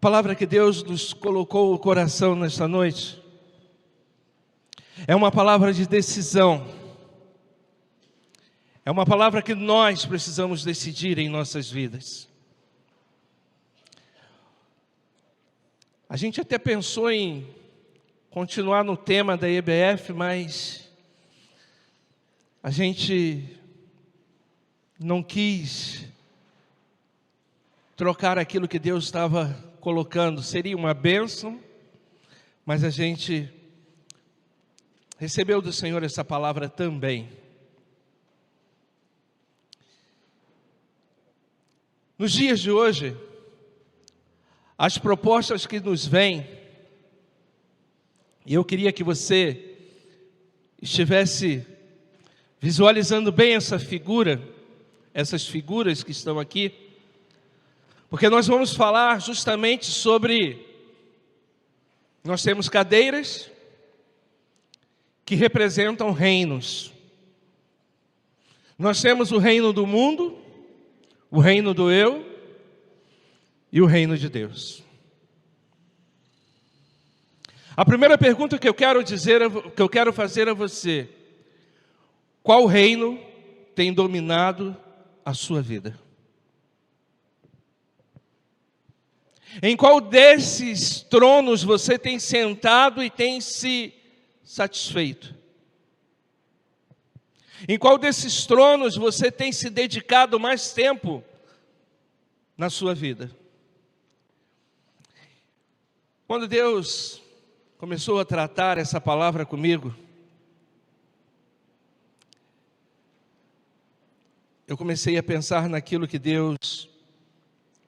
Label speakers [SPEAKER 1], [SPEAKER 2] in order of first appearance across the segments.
[SPEAKER 1] A palavra que Deus nos colocou no coração nesta noite é uma palavra de decisão. É uma palavra que nós precisamos decidir em nossas vidas. A gente até pensou em continuar no tema da EBF, mas a gente não quis trocar aquilo que Deus estava colocando. Seria uma bênção, mas a gente recebeu do Senhor essa palavra também. Nos dias de hoje, as propostas que nos vêm, e eu queria que você estivesse visualizando bem essas figuras que estão aqui, porque nós vamos falar justamente sobre, nós temos cadeiras que representam reinos. Nós temos o reino do mundo, o reino do eu e o reino de Deus. A primeira pergunta que eu quero fazer a você: qual reino tem dominado a sua vida? Em qual desses tronos você tem sentado e tem se satisfeito? Em qual desses tronos você tem se dedicado mais tempo na sua vida? Quando Deus começou a tratar essa palavra comigo, eu comecei a pensar naquilo que Deus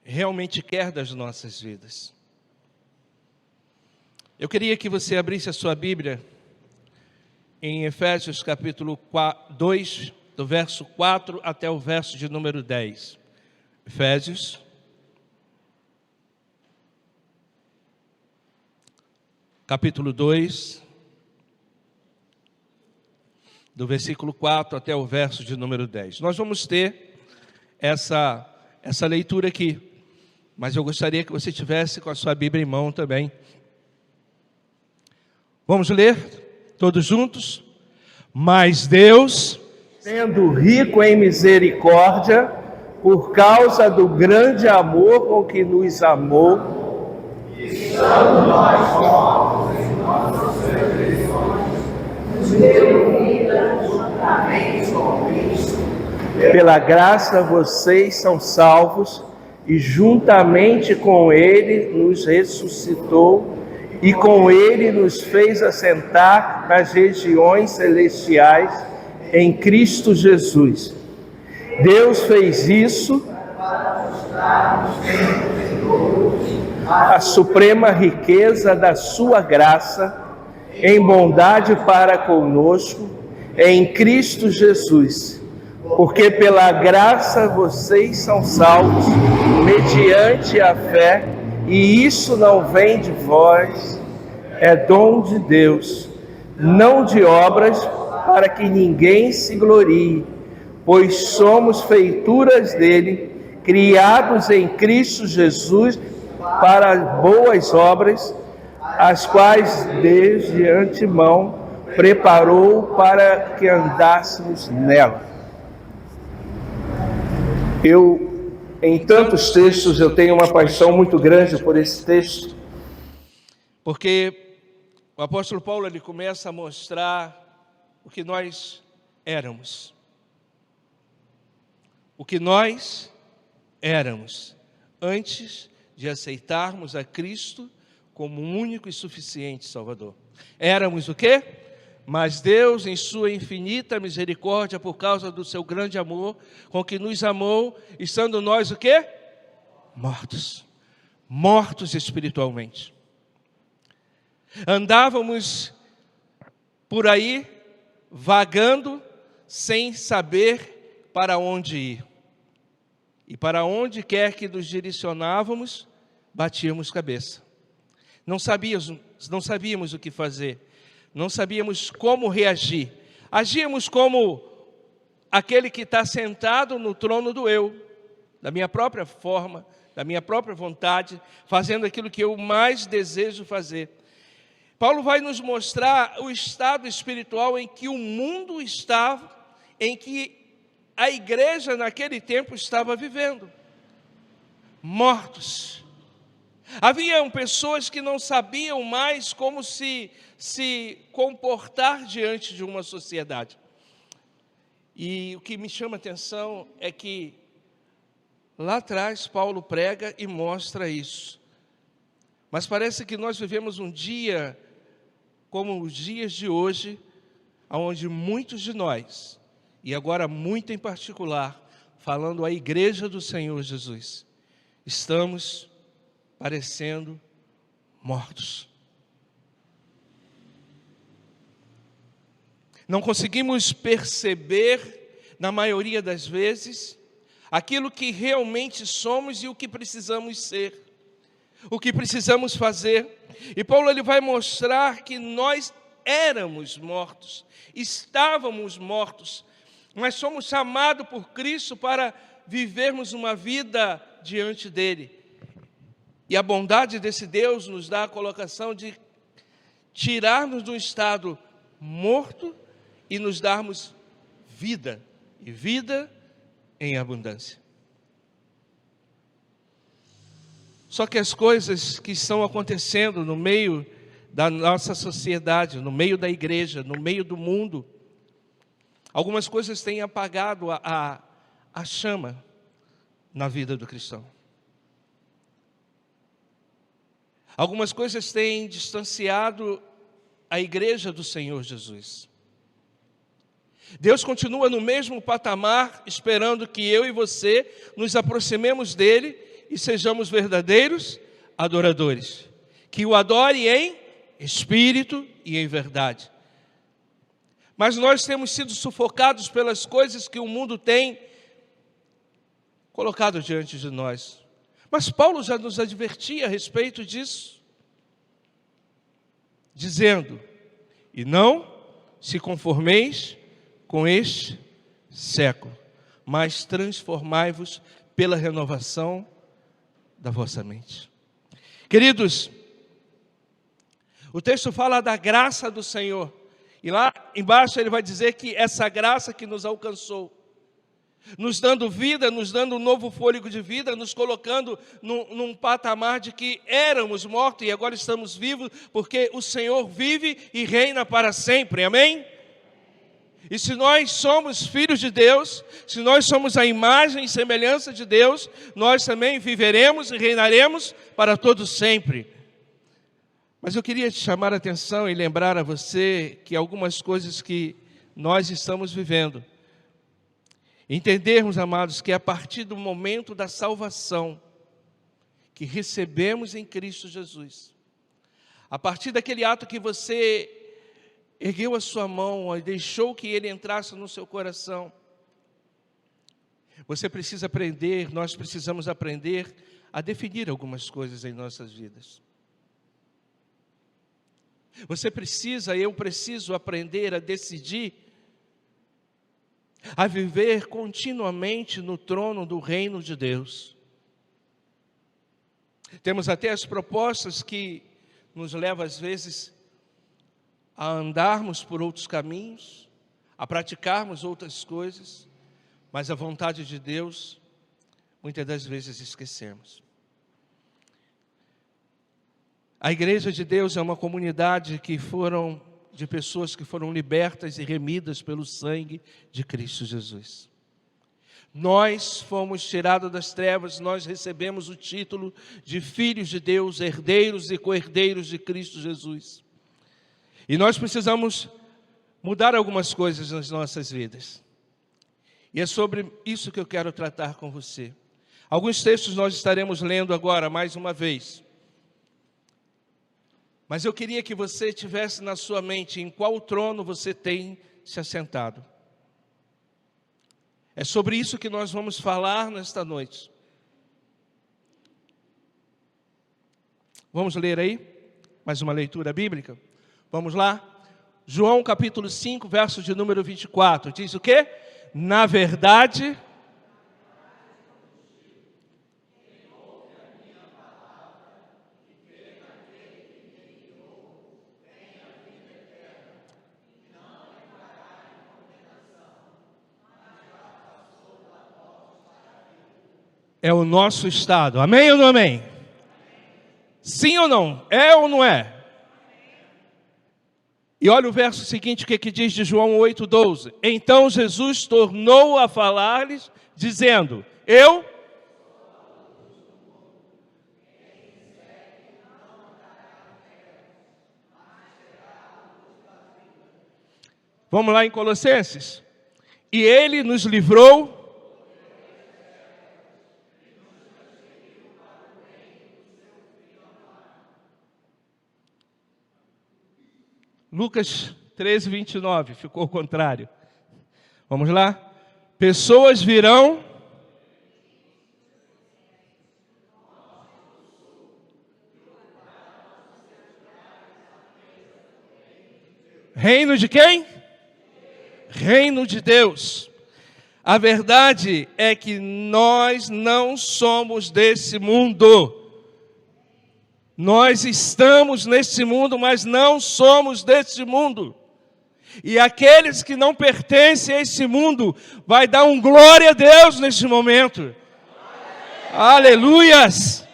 [SPEAKER 1] realmente quer das nossas vidas. Eu queria que você abrisse a sua Bíblia em Efésios capítulo 2, do verso 4 até o verso de número 10. Efésios, capítulo 2, do versículo 4 até o verso de número 10. Nós vamos ter essa leitura aqui, mas eu gostaria que você tivesse com a sua Bíblia em mão também. Vamos ler todos juntos? Mas Deus,
[SPEAKER 2] sendo rico em misericórdia, por causa do grande amor com que nos amou, estando nós mortos em nossas transgressões, nos deu vida juntamente com Cristo. Pela graça vocês são salvos, e juntamente com Ele nos ressuscitou, e com Ele nos fez assentar nas regiões celestiais em Cristo Jesus. Deus fez isso para mostrar-nos a suprema riqueza da sua graça em bondade para conosco em Cristo Jesus. Porque pela graça vocês são salvos mediante a fé, e isso não vem de vós, é dom de Deus, não de obras, para que ninguém se glorie, pois somos feituras dele, criados em Cristo Jesus para boas obras, as quais Deus de antemão preparou para que andássemos nela. Em tantos textos, eu tenho uma paixão muito grande por esse texto,
[SPEAKER 1] porque o apóstolo Paulo ele começa a mostrar o que nós éramos. O que nós éramos antes de aceitarmos a Cristo como o único e suficiente Salvador. Éramos o quê? Mas Deus, em sua infinita misericórdia, por causa do seu grande amor, com que nos amou, estando nós o quê? Mortos. Mortos espiritualmente. Andávamos por aí, vagando, sem saber para onde ir. E para onde quer que nos direcionávamos, batíamos cabeça. Não sabíamos o que fazer. Não sabíamos como reagir. Agíamos como aquele que está sentado no trono do eu, da minha própria forma da minha própria vontade, fazendo aquilo que eu mais desejo fazer. Paulo vai nos mostrar o estado espiritual em que o mundo estava, em que a igreja naquele tempo estava vivendo. Mortos. Haviam pessoas que não sabiam mais como se comportar diante de uma sociedade. E o que me chama a atenção é que lá atrás Paulo prega e mostra isso. Mas parece que nós vivemos um dia como os dias de hoje, onde muitos de nós, e agora muito em particular, falando à igreja do Senhor Jesus, estamos parecendo mortos. Não conseguimos perceber, na maioria das vezes, aquilo que realmente somos e o que precisamos ser, o que precisamos fazer. E Paulo ele vai mostrar que nós éramos mortos, estávamos mortos, mas somos chamados por Cristo para vivermos uma vida diante dele. E a bondade desse Deus nos dá a colocação de tirarmos do estado morto e nos darmos vida, e vida em abundância. Só que as coisas que estão acontecendo no meio da nossa sociedade, no meio da igreja, no meio do mundo, algumas coisas têm apagado a chama na vida do cristão. Algumas coisas têm distanciado a igreja do Senhor Jesus. Deus continua no mesmo patamar, esperando que eu e você nos aproximemos dele e sejamos verdadeiros adoradores. Que o adore em espírito e em verdade. Mas nós temos sido sufocados pelas coisas que o mundo tem colocado diante de nós. Mas Paulo já nos advertia a respeito disso, dizendo: e não se conformeis com este século, mas transformai-vos pela renovação da vossa mente. Queridos, o texto fala da graça do Senhor, e lá embaixo ele vai dizer que essa graça que nos alcançou, nos dando vida, nos dando um novo fôlego de vida, nos colocando num patamar de que éramos mortos e agora estamos vivos, porque o Senhor vive e reina para sempre, amém? E se nós somos filhos de Deus, se nós somos a imagem e semelhança de Deus, nós também viveremos e reinaremos para todo sempre. Mas eu queria te chamar a atenção e lembrar a você que algumas coisas que nós estamos vivendo, entendermos, amados, que a partir do momento da salvação que recebemos em Cristo Jesus, a partir daquele ato que você ergueu a sua mão e deixou que Ele entrasse no seu coração, você precisa aprender, nós precisamos aprender a definir algumas coisas em nossas vidas. Você precisa, eu preciso aprender a decidir, a viver continuamente no trono do reino de Deus. Temos até as propostas que nos levam às vezes a andarmos por outros caminhos, a praticarmos outras coisas, mas a vontade de Deus, muitas das vezes esquecemos. A igreja de Deus é uma comunidade de pessoas que foram libertas e remidas pelo sangue de Cristo Jesus. Nós fomos tirados das trevas, nós recebemos o título de filhos de Deus, herdeiros e co-herdeiros de Cristo Jesus. E nós precisamos mudar algumas coisas nas nossas vidas. E é sobre isso que eu quero tratar com você. Alguns textos nós estaremos lendo agora, mais uma vez. Mas eu queria que você tivesse na sua mente em qual trono você tem se assentado. É sobre isso que nós vamos falar nesta noite. Vamos ler aí? Mais uma leitura bíblica? Vamos lá? João capítulo 5, verso de número 24. Diz o quê? Na verdade, é o nosso estado. Amém ou não amém? Sim ou não? É ou não é? E olha o verso seguinte, o que diz de João 8,12. Então Jesus tornou a falar-lhes, dizendo, eu... Vamos lá em Colossenses. E ele nos livrou... Lucas 13, 29, ficou o contrário. Vamos lá? Pessoas virão... Reino de quem? Reino de Deus. A verdade é que nós não somos desse mundo. Nós estamos nesse mundo, mas não somos desse mundo. E aqueles que não pertencem a esse mundo, vai dar um glória a Deus neste momento. Aleluias!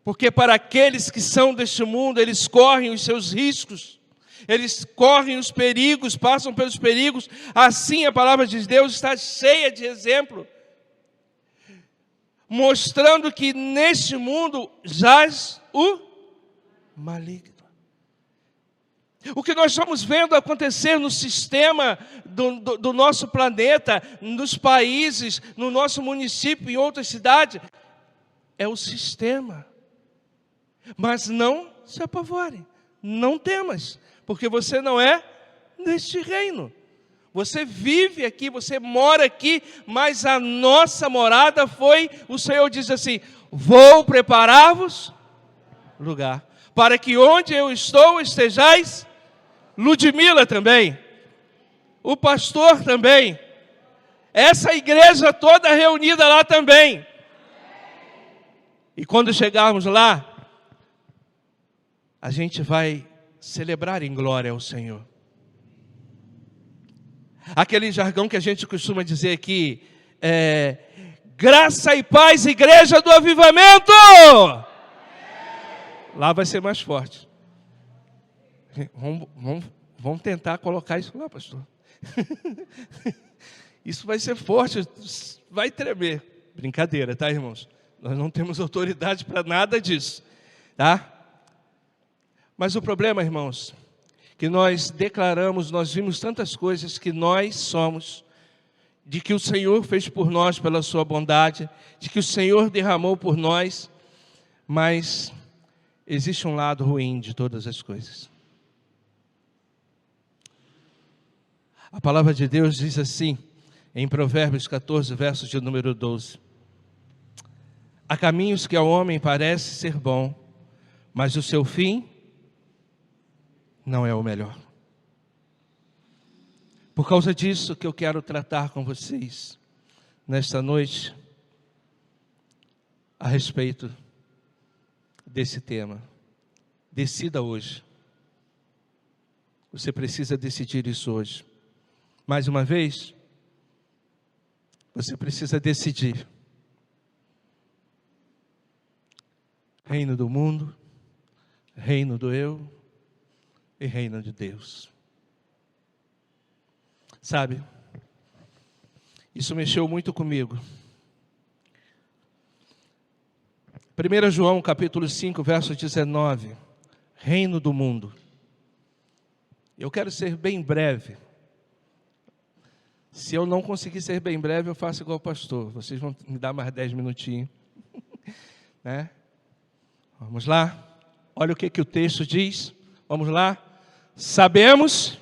[SPEAKER 1] Porque para aqueles que são deste mundo, eles correm os seus riscos. Eles correm os perigos, passam pelos perigos. Assim a palavra de Deus está cheia de exemplo, mostrando que neste mundo jaz o maligno. O que nós estamos vendo acontecer no sistema do nosso planeta, nos países, no nosso município, em outras cidades, é o sistema. Mas não se apavore, não temas, porque você não é deste reino. Você vive aqui, você mora aqui, mas a nossa morada foi, o Senhor diz assim, vou preparar-vos lugar, para que onde eu estou estejais. Ludmila também, o pastor também, essa igreja toda reunida lá também. E quando chegarmos lá, a gente vai celebrar em glória ao Senhor. Aquele jargão que a gente costuma dizer aqui, graça e paz, igreja do avivamento. Lá vai ser mais forte. Vamos tentar colocar isso lá, pastor. Isso vai ser forte, vai tremer. Brincadeira, tá, irmãos? Nós não temos autoridade para nada disso, tá? Mas o problema, irmãos, que nós declaramos, nós vimos tantas coisas que nós somos, de que o Senhor fez por nós pela sua bondade, de que o Senhor derramou por nós, mas existe um lado ruim de todas as coisas. A palavra de Deus diz assim, em Provérbios 14, versos de número 12. Há caminhos que ao homem parece ser bom, mas o seu fim não é o melhor. Por causa disso que eu quero tratar com vocês nesta noite a respeito desse tema. Decida hoje. Você precisa decidir isso hoje. Mais uma vez, você precisa decidir. Reino do mundo, reino do eu e reino de Deus. Sabe, isso mexeu muito comigo. 1 João capítulo 5, verso 19. Reino do mundo. Eu quero ser bem breve. Se eu não conseguir ser bem breve, eu faço igual o pastor. Vocês vão me dar mais 10 minutinhos. Né? Vamos lá. Olha o que o texto diz. Vamos lá. Sabemos.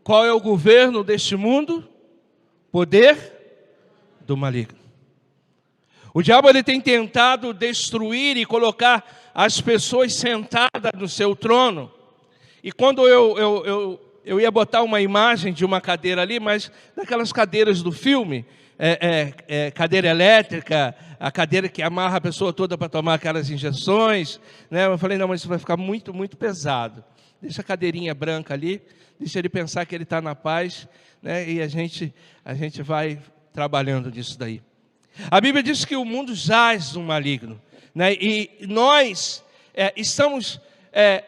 [SPEAKER 1] Qual é o governo deste mundo? Poder do maligno. O diabo ele tem tentado destruir e colocar as pessoas sentadas no seu trono. E quando eu ia botar uma imagem de uma cadeira ali, mas daquelas cadeiras do filme, cadeira elétrica, a cadeira que amarra a pessoa toda para tomar aquelas injeções, né? Eu falei, não, mas isso vai ficar muito, muito pesado. deixa a cadeirinha branca ali, deixa ele pensar que ele está na paz, né? E a gente vai trabalhando nisso daí. A Bíblia diz que o mundo jaz no maligno, né? E nós estamos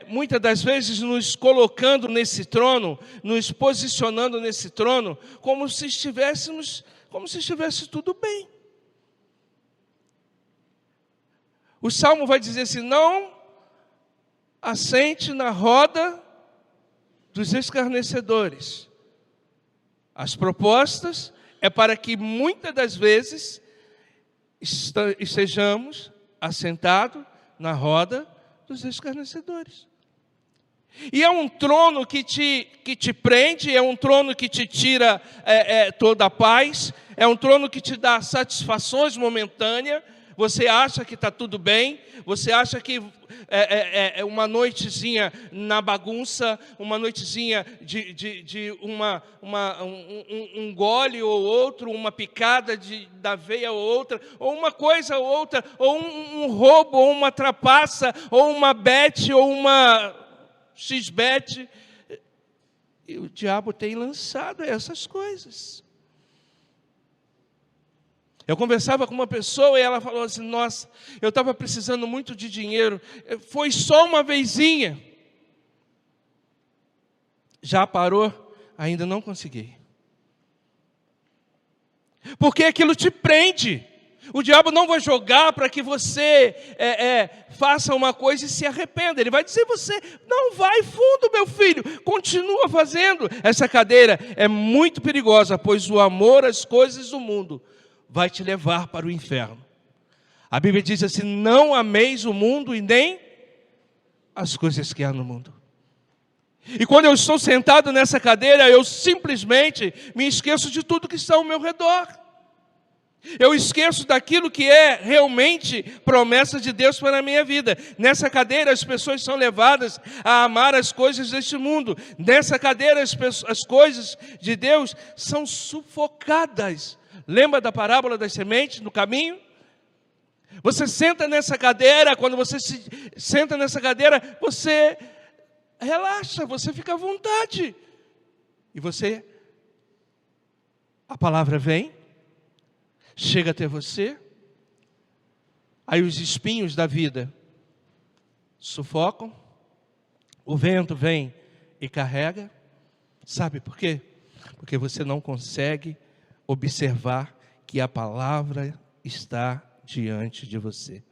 [SPEAKER 1] muitas das vezes nos colocando nesse trono, nos posicionando nesse trono, como se estivesse tudo bem. O Salmo vai dizer assim: não assente na roda dos escarnecedores. As propostas é para que muitas das vezes estejamos assentados na roda dos escarnecedores. E é um trono que te prende, é um trono que te tira toda a paz, é um trono que te dá satisfações momentâneas. Você acha que está tudo bem, você acha que é uma noitezinha na bagunça, uma noitezinha de um gole ou outro, uma picada da veia ou outra, ou uma coisa ou outra, ou um roubo, ou uma trapaça, ou uma bet, ou uma x-bet. E o diabo tem lançado essas coisas. Eu conversava com uma pessoa e ela falou assim: nossa, eu estava precisando muito de dinheiro, foi só uma vezinha. Já parou? Ainda não consegui. Porque aquilo te prende. O diabo não vai jogar para que você faça uma coisa e se arrependa. Ele vai dizer: você não vai fundo, meu filho, continua fazendo. Essa cadeira é muito perigosa, pois o amor às coisas do mundo vai te levar para o inferno. A Bíblia diz assim: não ameis o mundo e nem as coisas que há no mundo. E quando eu estou sentado nessa cadeira, eu simplesmente me esqueço de tudo que está ao meu redor. Eu esqueço daquilo que é realmente promessa de Deus para a minha vida. Nessa cadeira as pessoas são levadas a amar as coisas deste mundo. Nessa cadeira as coisas de Deus são sufocadas. Lembra da parábola das sementes no caminho? Você senta nessa cadeira, quando você senta nessa cadeira, você relaxa, você fica à vontade. E a palavra vem, chega até você, aí os espinhos da vida sufocam, o vento vem e carrega. Sabe por quê? Porque você não consegue observar que a palavra está diante de você.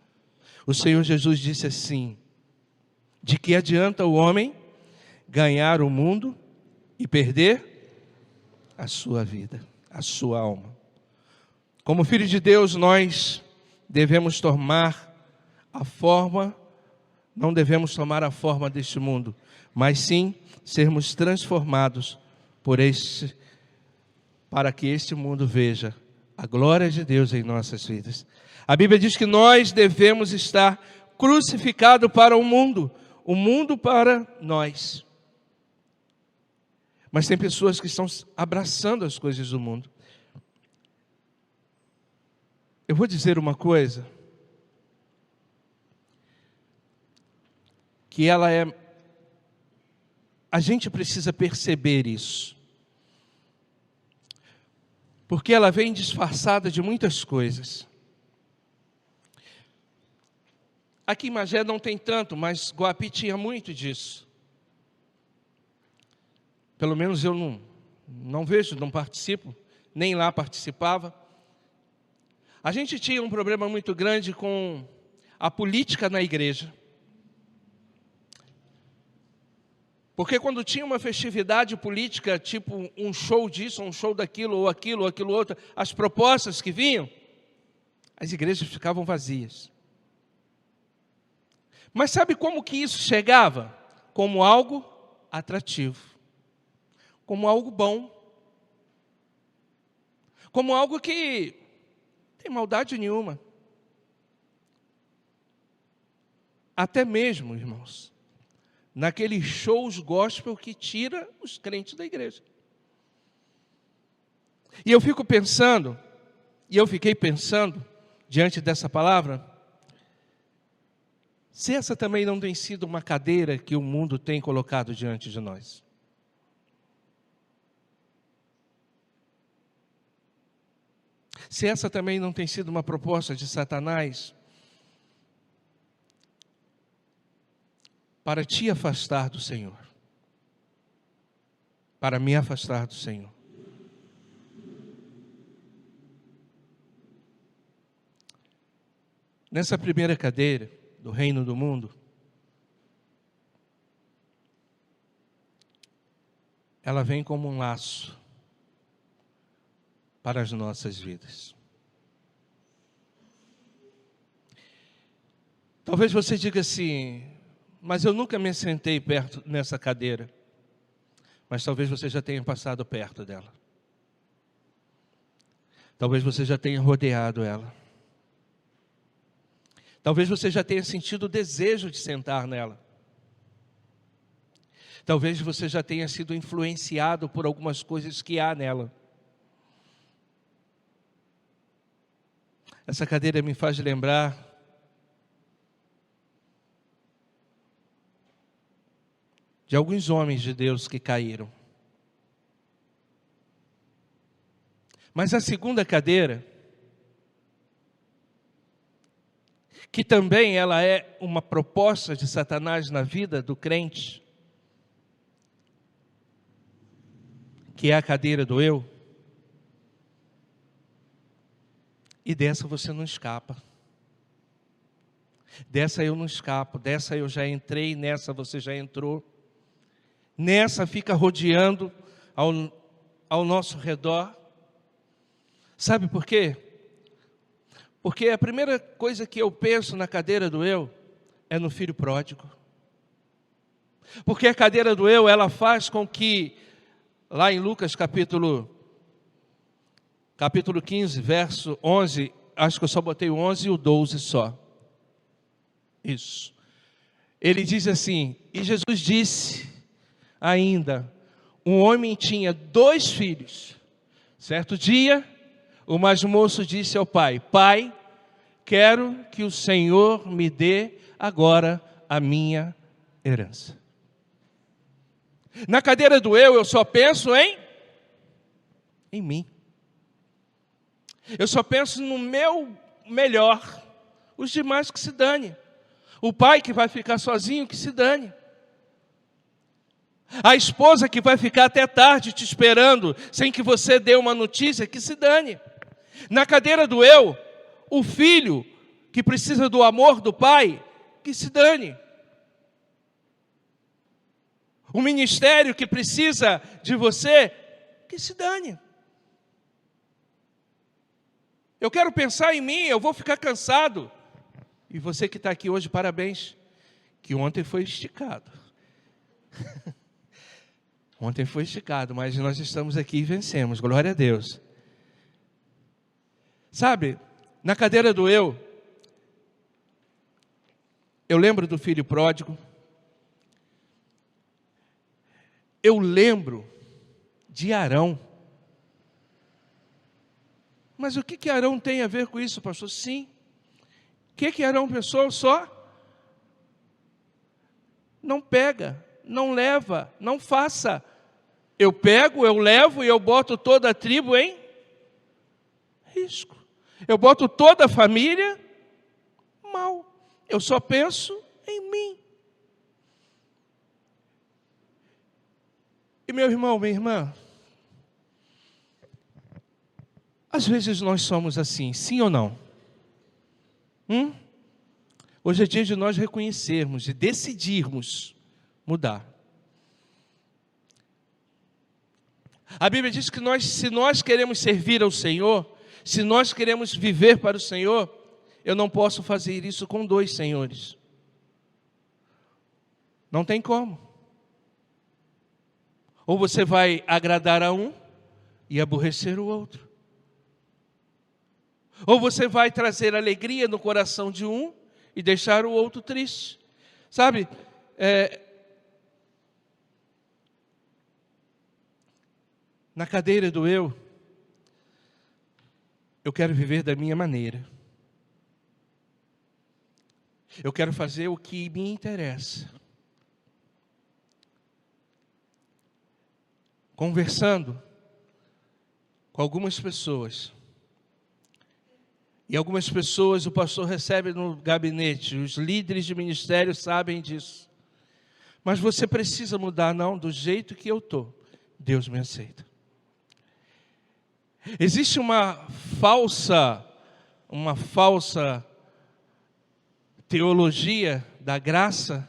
[SPEAKER 1] O Senhor Jesus disse assim: de que adianta o homem ganhar o mundo e perder a sua vida, a sua alma? Como filhos de Deus, nós devemos não devemos tomar a forma deste mundo, mas sim sermos transformados para que este mundo veja a glória de Deus em nossas vidas. A Bíblia diz que nós devemos estar crucificados para o mundo para nós. Mas tem pessoas que estão abraçando as coisas do mundo. Eu vou dizer uma coisa, que a gente precisa perceber isso. Porque ela vem disfarçada de muitas coisas. Aqui em Magé não tem tanto, mas Guapi tinha muito disso. Pelo menos eu não vejo, não participo, nem lá participava. A gente tinha um problema muito grande com a política na igreja. Porque quando tinha uma festividade política, tipo um show disso, um show daquilo, ou aquilo outro, as propostas que vinham, as igrejas ficavam vazias. Mas sabe como que isso chegava? Como algo atrativo, como algo bom, como algo que não tem maldade nenhuma. Até mesmo, irmãos, naqueles shows gospel que tira os crentes da igreja. E eu fiquei pensando, diante dessa palavra, Se essa também não tem sido uma cadeira que o mundo tem colocado diante de nós. Se essa também não tem sido uma proposta de Satanás para te afastar do Senhor, para me afastar do Senhor. Nessa primeira cadeira do reino do mundo, ela vem como um laço para as nossas vidas. Talvez você diga assim, mas eu nunca me sentei perto nessa cadeira. Mas talvez você já tenha passado perto dela. Talvez você já tenha rodeado ela. Talvez você já tenha sentido o desejo de sentar nela. Talvez você já tenha sido influenciado por algumas coisas que há nela. Essa cadeira me faz lembrar de alguns homens de Deus que caíram. Mas a segunda cadeira, que também ela é uma proposta de Satanás na vida do crente, que é a cadeira do eu, e dessa você não escapa. Dessa eu não escapo, dessa eu já entrei, nessa você já entrou. Nessa fica rodeando ao nosso redor. Sabe por quê? Porque a primeira coisa que eu penso na cadeira do eu é no filho pródigo. Porque a cadeira do eu, ela faz com que, lá em Lucas capítulo 15, verso 11, acho que eu só botei o 11 e o 12 só. Isso. Ele diz assim, e Jesus disse ainda, um homem tinha 2 filhos. Certo dia, o mais moço disse ao pai, pai, quero que o Senhor me dê agora a minha herança. Na cadeira do eu só penso em mim. Eu só penso no meu melhor. Os demais que se dane. O pai que vai ficar sozinho, que se dane. A esposa que vai ficar até tarde te esperando, sem que você dê uma notícia, que se dane. Na cadeira do eu, o filho que precisa do amor do pai, que se dane. O ministério que precisa de você, que se dane. Eu quero pensar em mim, eu vou ficar cansado. E você que está aqui hoje, parabéns, que ontem foi esticado. Ontem foi esticado, mas nós estamos aqui e vencemos, glória a Deus. Sabe, na cadeira do eu lembro do filho pródigo, eu lembro de Arão. Mas o que Arão tem a ver com isso, pastor? Sim. O que Arão pensou? Só não pega, não leva, não faça. Eu pego, eu levo e eu boto toda a tribo em risco. Eu boto toda a família mal. Eu só penso em mim. E meu irmão, minha irmã, às vezes nós somos assim, sim ou não? Hoje é dia de nós reconhecermos e decidirmos mudar. A Bíblia diz que se nós queremos servir ao Senhor, se nós queremos viver para o Senhor, eu não posso fazer isso com 2 senhores. Não tem como. Ou você vai agradar a um e aborrecer o outro. Ou você vai trazer alegria no coração de um e deixar o outro triste. Sabe, na cadeira do eu quero viver da minha maneira. Eu quero fazer o que me interessa. Conversando com algumas pessoas, e algumas pessoas o pastor recebe no gabinete, os líderes de ministério sabem disso. Mas você precisa mudar, não, do jeito que eu estou, Deus me aceita. Existe uma falsa teologia da graça,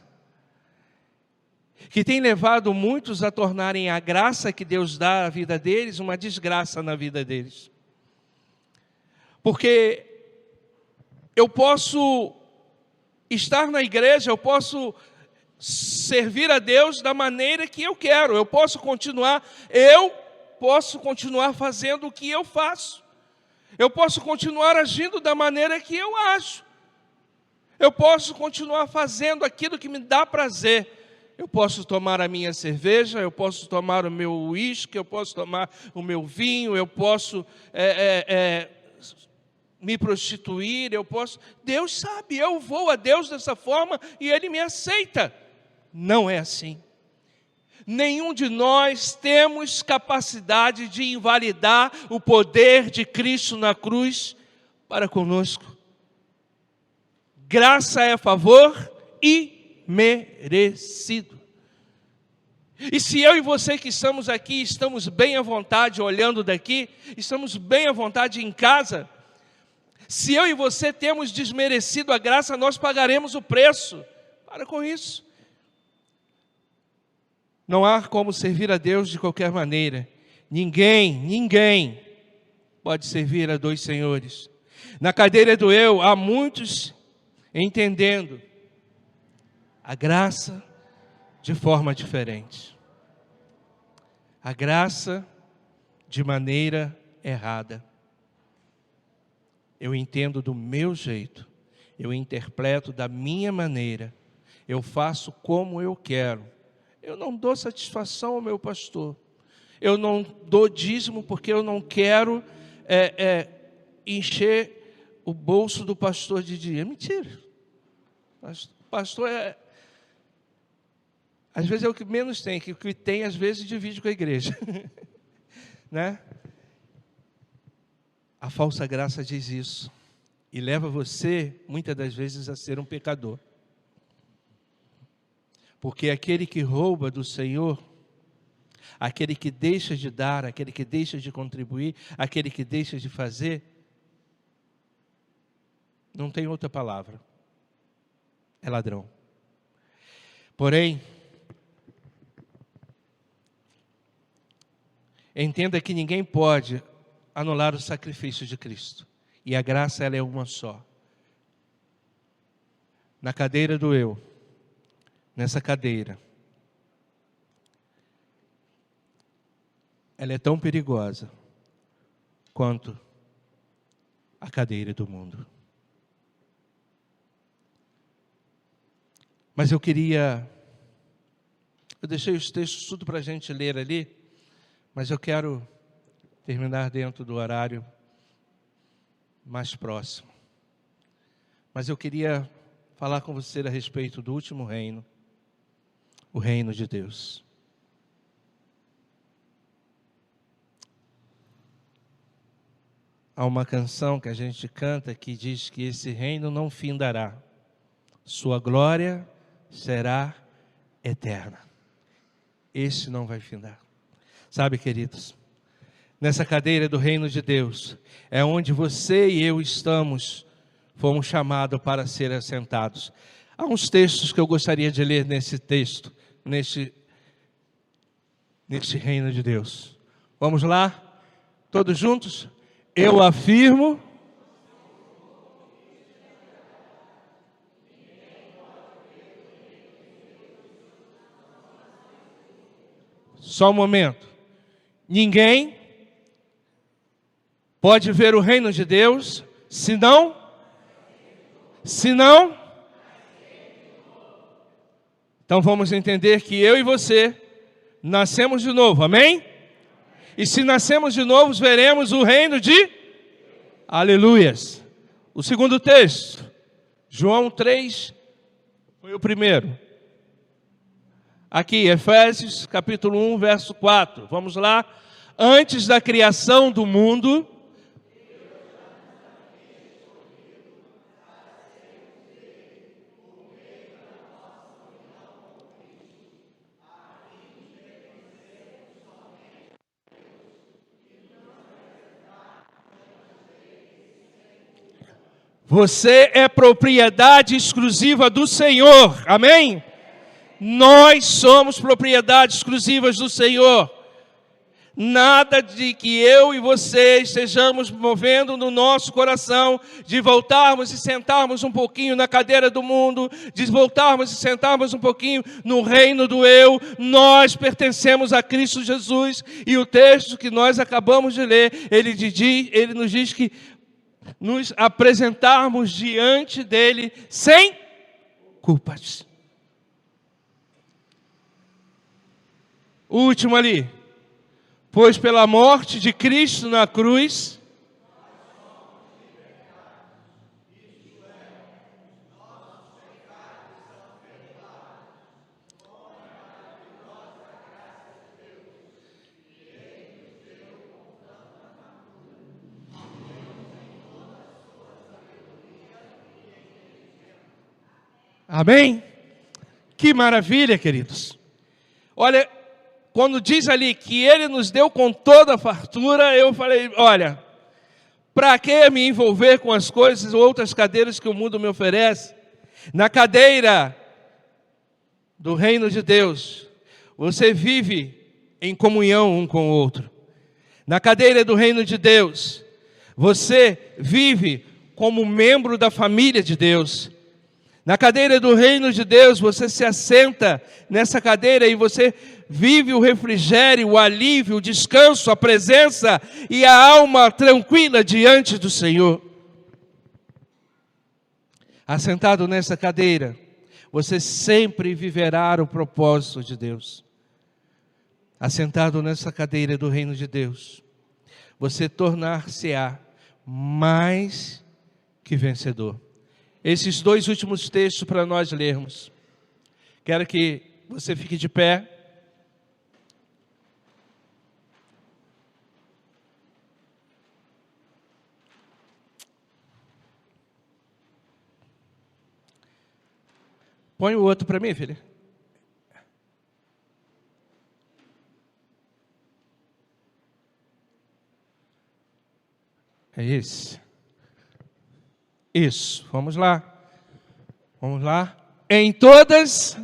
[SPEAKER 1] que tem levado muitos a tornarem a graça que Deus dá à vida deles uma desgraça na vida deles. Porque eu posso estar na igreja, eu posso servir a Deus da maneira que eu quero, eu posso continuar fazendo o que eu faço, eu posso continuar agindo da maneira que eu acho, eu posso continuar fazendo aquilo que me dá prazer. Eu posso tomar a minha cerveja, eu posso tomar o meu uísque, eu posso tomar o meu vinho, eu posso me prostituir, eu posso... Deus sabe, eu vou a Deus dessa forma e Ele me aceita. Não é assim. Nenhum de nós temos capacidade de invalidar o poder de Cristo na cruz para conosco. Graça é favor imerecido. E se eu e você que estamos aqui, estamos bem à vontade olhando daqui, estamos bem à vontade em casa, se eu e você temos desmerecido a graça, nós pagaremos o preço. Para com isso. Não há como servir a Deus de qualquer maneira. Ninguém pode servir a dois senhores. Na cadeira do eu, há muitos entendendo a graça de forma diferente. A graça de maneira errada. Eu entendo do meu jeito, eu interpreto da minha maneira, eu faço como eu quero. Eu não dou satisfação ao meu pastor, eu não dou dízimo porque eu não quero encher o bolso do pastor de dinheiro. Mentira. Pastor às vezes é o que menos tem, que o que tem às vezes divide com a igreja. Né? A falsa graça diz isso e leva você, muitas das vezes, a ser um pecador. Porque aquele que rouba do Senhor, aquele que deixa de dar, aquele que deixa de contribuir, aquele que deixa de fazer, não tem outra palavra, é ladrão. Porém, entenda que ninguém pode anular o sacrifício de Cristo. E a graça, ela é uma só. Na cadeira do eu, nessa cadeira, ela é tão perigosa quanto a cadeira do mundo. Mas eu deixei os textos tudo para a gente ler ali, mas eu quero terminar dentro do horário mais próximo. Mas eu queria falar com você a respeito do último reino, o reino de Deus. Há uma canção que a gente canta que diz que esse reino não findará, sua glória será eterna. Esse não vai findar. Sabe, queridos, nessa cadeira do reino de Deus, é onde você e eu fomos chamados para ser assentados. Há uns textos que eu gostaria de ler nesse texto, neste reino de Deus. Vamos lá? Todos juntos? Eu afirmo. Só um momento. Ninguém pode ver o reino de Deus, senão. Então vamos entender que eu e você nascemos de novo, amém? E se nascemos de novo, veremos o reino de... Aleluias. O segundo texto, João 3 foi o primeiro. Aqui, Efésios capítulo 1, verso 4. Vamos lá. Antes da criação do mundo, você é propriedade exclusiva do Senhor. Amém? Nós somos propriedade exclusivas do Senhor. Nada de que eu e você estejamos movendo no nosso coração, de voltarmos e sentarmos um pouquinho na cadeira do mundo, de voltarmos e sentarmos um pouquinho no reino do eu. Nós pertencemos a Cristo Jesus. E o texto que nós acabamos de ler, ele nos diz que nos apresentarmos diante dele sem culpas. O último ali. Pois pela morte de Cristo na cruz, amém? Que maravilha, queridos. Olha, quando diz ali que Ele nos deu com toda a fartura, eu falei, olha, para que me envolver com as coisas ou outras cadeiras que o mundo me oferece? Na cadeira do reino de Deus, você vive em comunhão um com o outro. Na cadeira do reino de Deus, você vive como membro da família de Deus. Na cadeira do reino de Deus, você se assenta nessa cadeira e você vive o refrigério, o alívio, o descanso, a presença e a alma tranquila diante do Senhor. Assentado nessa cadeira, você sempre viverá o propósito de Deus. Assentado nessa cadeira do reino de Deus, você tornar-se-á mais que vencedor. Esses dois últimos textos para nós lermos. Quero que você fique de pé. Põe o outro para mim, filha. É esse. Isso, vamos lá. Vamos lá. Em todas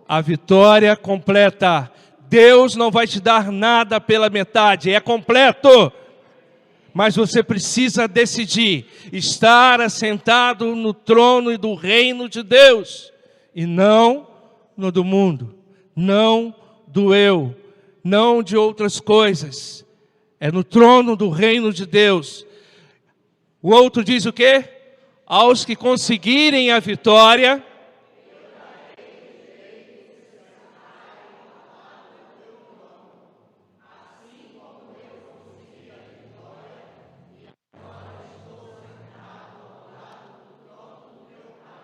[SPEAKER 1] a vitória completa. Deus não vai te dar nada pela metade, é completo. Mas você precisa decidir estar assentado no trono e do reino de Deus, e não no do mundo, não do eu, não de outras coisas. É no trono do reino de Deus. O outro diz o quê? Aos que conseguirem a vitória,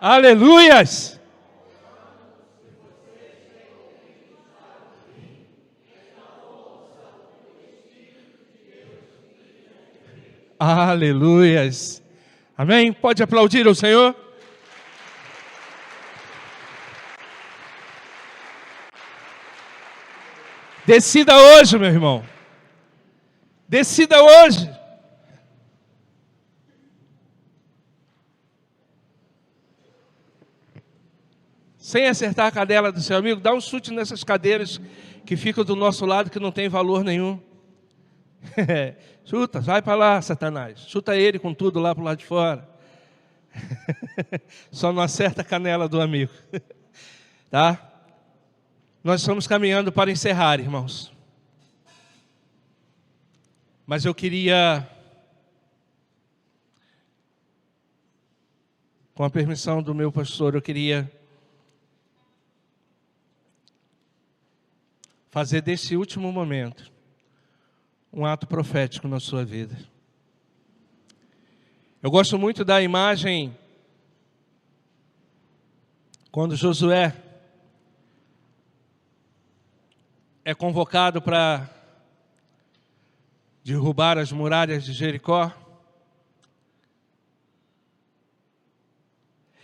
[SPEAKER 1] aleluias! Aleluias! Amém? Pode aplaudir ao Senhor? Decida hoje, meu irmão. Decida hoje. Sem acertar a cadela do seu amigo, dá um chute nessas cadeiras que ficam do nosso lado, que não tem valor nenhum. Chuta, vai para lá, Satanás. Chuta ele com tudo lá para o lado de fora. Só não acerta a canela do amigo. Tá? Nós estamos caminhando para encerrar, irmãos. Mas eu queria, com a permissão do meu pastor, eu queria fazer desse último momento um ato profético na sua vida. Eu gosto muito da imagem quando Josué é convocado para derrubar as muralhas de Jericó.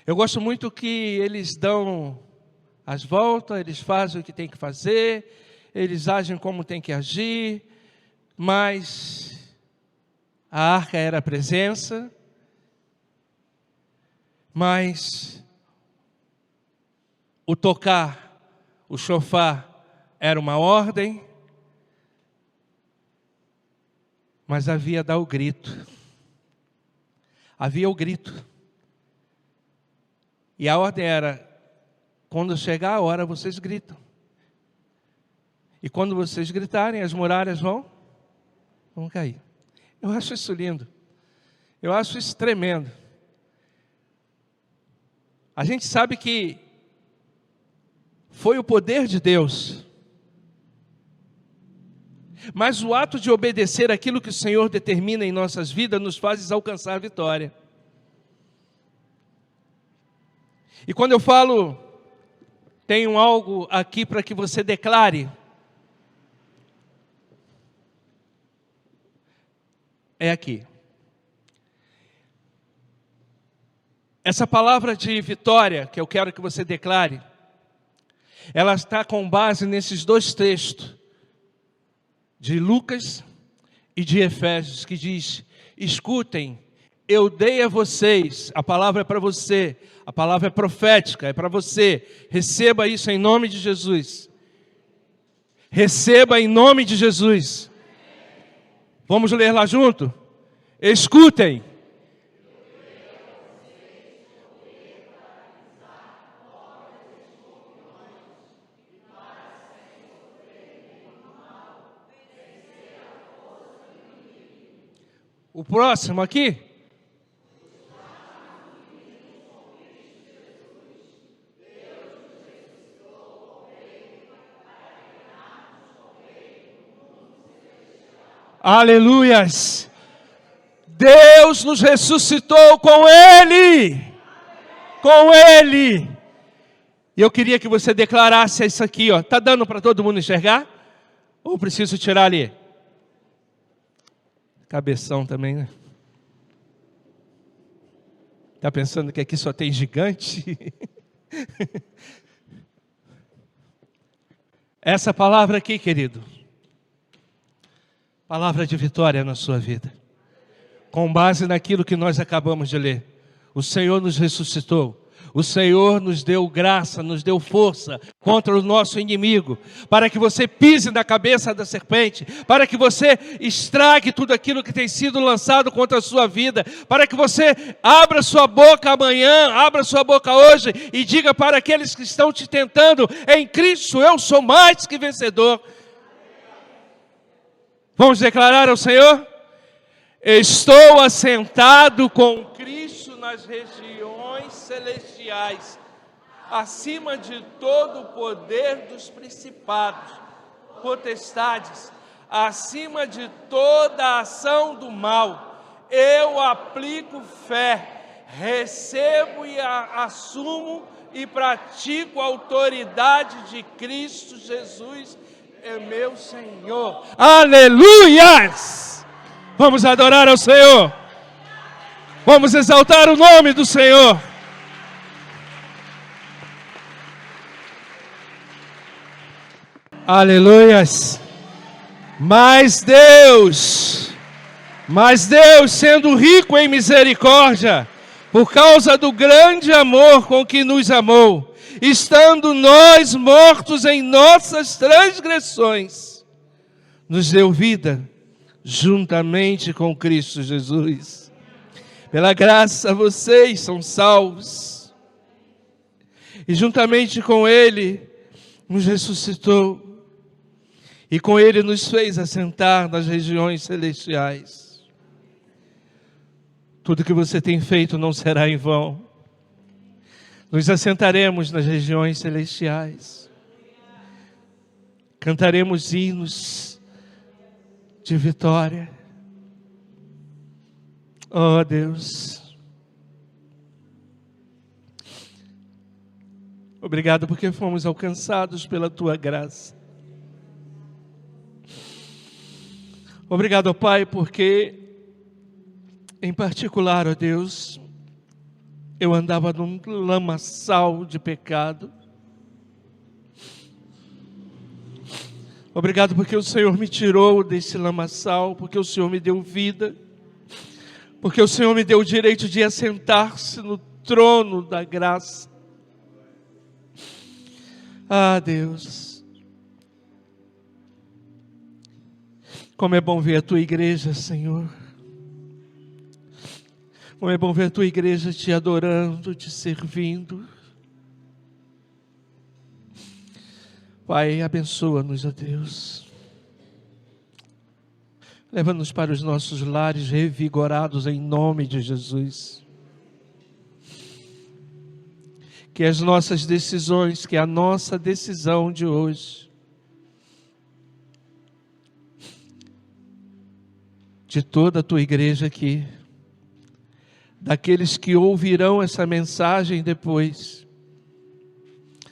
[SPEAKER 1] Eu gosto muito que eles dão as voltas, eles fazem o que tem que fazer, eles agem como tem que agir, mas a arca era a presença, mas o tocar, o chofar era uma ordem, mas havia dar o grito. Havia o grito. E a ordem era, quando chegar a hora, vocês gritam. E quando vocês gritarem, as muralhas vão cair. Eu acho isso lindo. Eu acho isso tremendo. A gente sabe que foi o poder de Deus. Mas o ato de obedecer aquilo que o Senhor determina em nossas vidas nos faz alcançar a vitória. E quando eu falo, tenho algo aqui para que você declare, é aqui. Essa palavra de vitória que eu quero que você declare, ela está com base nesses dois textos, de Lucas e de Efésios, que diz: escutem, eu dei a vocês, a palavra é para você, a palavra é profética, é para você, receba isso em nome de Jesus, receba em nome de Jesus. Vamos ler lá junto? Escutem. O próximo aqui. Aleluias! Deus nos ressuscitou com Ele! Com Ele! E eu queria que você declarasse isso aqui, ó. Tá dando para todo mundo enxergar? Ou preciso tirar ali? Cabeção também, né? Tá pensando que aqui só tem gigante? Essa palavra aqui, querido, palavra de vitória na sua vida, com base naquilo que nós acabamos de ler. O Senhor nos ressuscitou. O Senhor nos deu graça, nos deu força contra o nosso inimigo, para que você pise na cabeça da serpente, para que você estrague tudo aquilo que tem sido lançado contra a sua vida, para que você abra sua boca amanhã, abra sua boca hoje e diga para aqueles que estão te tentando: em Cristo eu sou mais que vencedor. Vamos declarar ao Senhor: estou assentado com Cristo nas regiões celestiais, acima de todo o poder dos principados, potestades, acima de toda a ação do mal. Eu aplico fé, recebo e assumo e pratico a autoridade de Cristo Jesus, é meu Senhor. Aleluias! Vamos adorar ao Senhor. Vamos exaltar o nome do Senhor. Aleluias. Mas Deus, sendo rico em misericórdia, por causa do grande amor com que nos amou, estando nós mortos em nossas transgressões, nos deu vida juntamente com Cristo Jesus. Pela graça vocês são salvos. E juntamente com Ele nos ressuscitou. E com Ele nos fez assentar nas regiões celestiais. Tudo que você tem feito não será em vão. Nos assentaremos nas regiões celestiais. Cantaremos hinos. de vitória. Oh Deus, obrigado porque fomos alcançados pela Tua graça. Obrigado, ó Pai, porque, em particular, ó Deus, eu andava num lamaçal de pecado. Obrigado porque o Senhor me tirou desse lamaçal, porque o Senhor me deu vida, porque o Senhor me deu o direito de assentar-se no trono da graça. Ah, Deus, como é bom ver a Tua igreja, Senhor. Como é bom ver a Tua igreja te adorando, te servindo. Pai, abençoa-nos, ó Deus. Leva-nos para os nossos lares revigorados em nome de Jesus. Que as nossas decisões, que a nossa decisão de hoje, de toda a Tua igreja aqui, daqueles que ouvirão essa mensagem depois,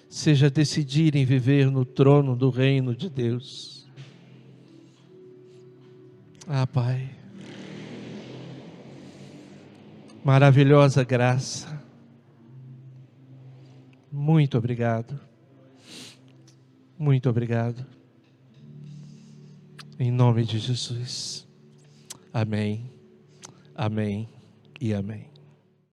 [SPEAKER 1] seja decidirem viver no trono do reino de Deus. Ah, Pai, maravilhosa graça, muito obrigado, muito obrigado, em nome de Jesus, amém, amém e amém.